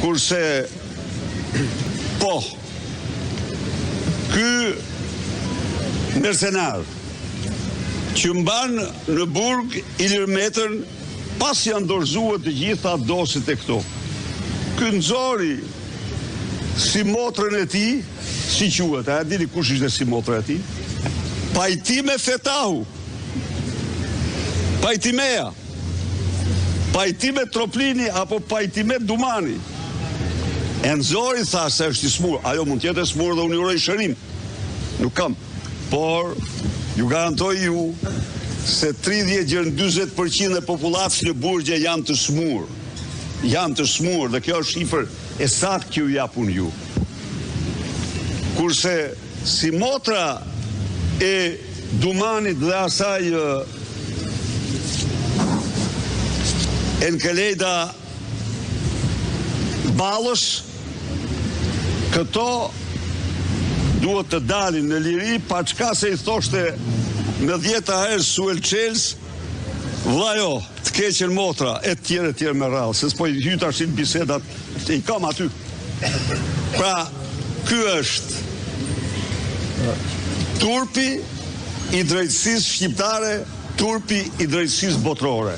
Kurse, po, ky mercenar që mban në burg Ilirmetën pas janë dorëzuar të gjitha dosit e këto. Ky nxori si motrën e tij, si quhet, a dini kush ishte si motra e tij? Pajtime Fetahu. Pajtimea. Pajtime Troplini apo pajtime Dumani. E nxori tha se është i smur. Ajo mund tjetë e smur dhe unë uroj shërim. Nuk kam. Por ju garantoj ju se 30-40% e popullatës në burgje janë të smur. Janë të smur dhe kjo është shifër e saktë që ju japun ju. Kurse si motra e Dumanit dhe asaj Enkelejda Ballës, këto duhet të dalin në liri, pa çka se i thoshte në 10 herë Suel Çels, vllajo, të keqen motra, e tjerë me radhë, se s'po i hyt tash në bisedat, i kam aty. Pra, ky është turpi i drejtësisë shqiptare, turpi i drejtësisë botërore.